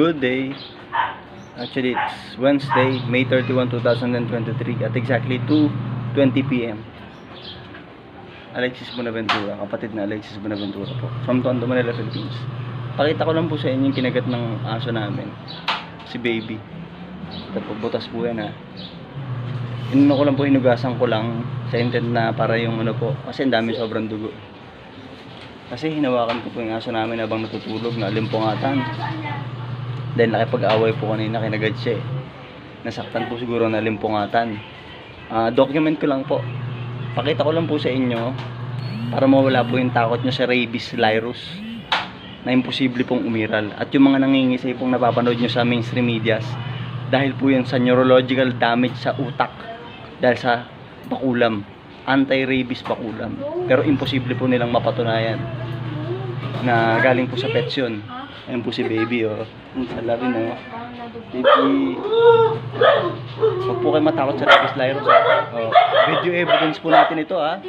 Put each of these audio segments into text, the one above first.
good day. Actually, it's Wednesday, May 31, 2023 at exactly 2:20 p.m. Alexis Buenaventura, kapatid na Alexis Buenaventura po, from Tondo, Manila, Philippines. Pakita ko lang po sa inyo yung kinagat ng aso namin, si Baby. Ito po, butas po yan ha. Inuno ko lang po, hinugasan ko lang sa intent na para yung ano po, kasi ang dami sobrang dugo. Kasi hinawakan ko po yung aso namin habang natutulog na limpungatan. Dahil nakipag-away po kanina, kinagat siya eh. Nasaktan po siguro na limpungatan. Document ko lang po. Pakita ko lang po sa inyo para mawala po yung takot nyo sa rabies virus na imposible pong umiral. At yung mga nangingisay pong napapanood nyo sa mainstream medias, dahil po yan sa neurological damage sa utak dahil sa bakulam, anti-rabies bakulam. Pero imposible po nilang mapatunayan na galing po sa pets yun. Ayun po si Baby oh. Ang love no. Baby. Huwag po kayo matakot sa rabies virus oh. Video evidence po natin ito ah.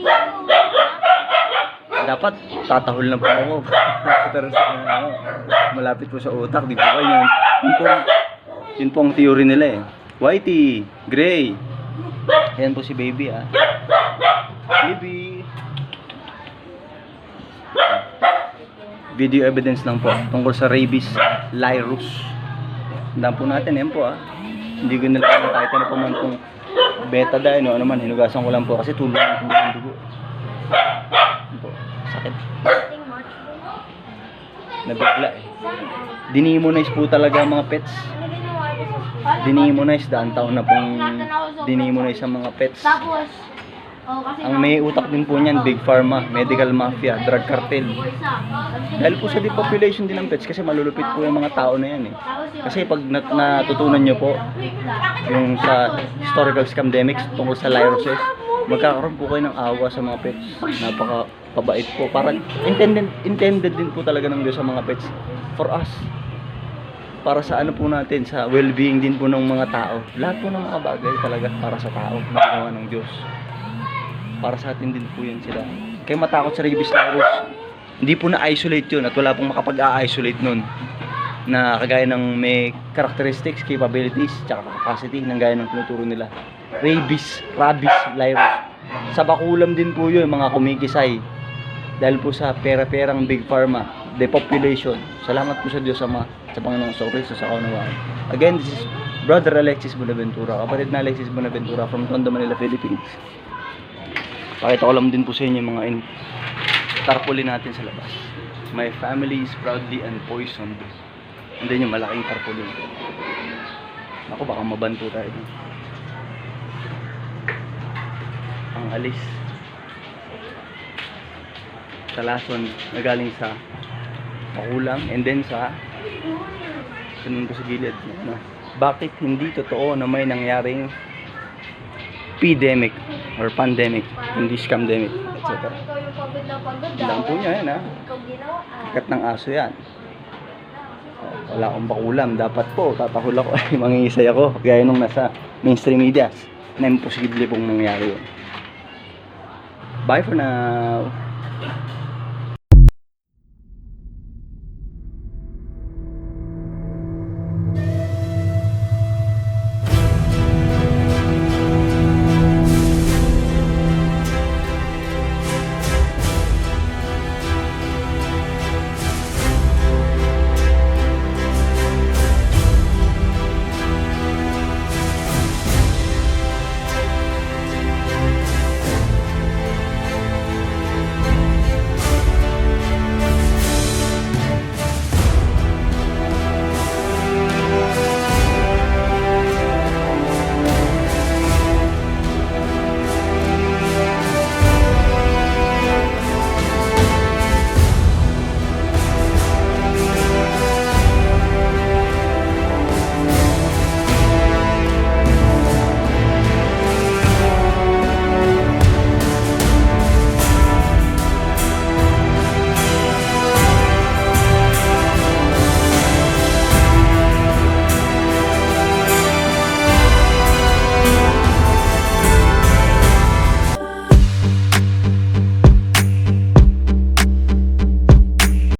Dapat tatahol na po ako. Pero malapit po sa utak, di po kayo. Yun po ang theory nila eh. Whitey, Gray. Ayan po si Baby ah. Baby. Video evidence lang po tungkol sa rabies virus. Tandaan po natin, yan po ah. Hindi ko nila kahit ano pa man kung betadine o ano man, hinugasan ko lang po kasi tulog ng dugo. Po, sakit. Nabigla eh. Dinimonize po talaga mga pets. Dinimonize, daan taon na pong dinimonize ang mga pets. Ang may utak din po niyan, Big Pharma, Medical Mafia, Drug Cartel. Dahil po sa depopulation din ng pets kasi malulupit po yung mga tao na yan eh. Kasi pag natutunan nyo po yung sa historical scamdemics tungkol sa viruses, magkakaroon po kayo ng awa sa mga pets. Napakabait po. Parang intended din po talaga ng Diyos sa mga pets for us. Para sa ano po natin, sa well-being din po ng mga tao. Lahat po ng mga bagay talaga para sa tao na ginawa ng Diyos. Para sa atin din po yan sila. Kaya matakot sa rabies virus. Hindi po na-isolate yun at wala pong makapag-a-isolate nun. Na kagaya ng may characteristics, capabilities, tsaka capacity ng gaya ng tinuturo nila. Rabies virus. Sa bakulam din po yun, mga kumikisay. Dahil po sa pera-perang Big Pharma, depopulation. Salamat po sa Diyos sa Panginoong Kristo sa kaunawaan. Again, this is Brother Alexis Buenaventura, kapatid na Alexis Buenaventura from Tondo, Manila, Philippines. Pakita ko lang din po sa inyo mga tarpaulin natin sa labas. My family is proudly unpoisoned. And then yung malaking tarpaulin. Ako baka mabanto tayo. Ang alis. Talason na galing sa makulang and then sa ganun po sa gilid. Bakit hindi totoo na may nangyaring epidemic or pandemic, hindi scamdemic, etc. Lang po niya yan ha. Ikat ng aso yan. Wala akong bakulam. Dapat po, tatahol ako. Mangingisay ako. Gaya nung nasa mainstream media na imposible pong nangyari yun. Bye for now.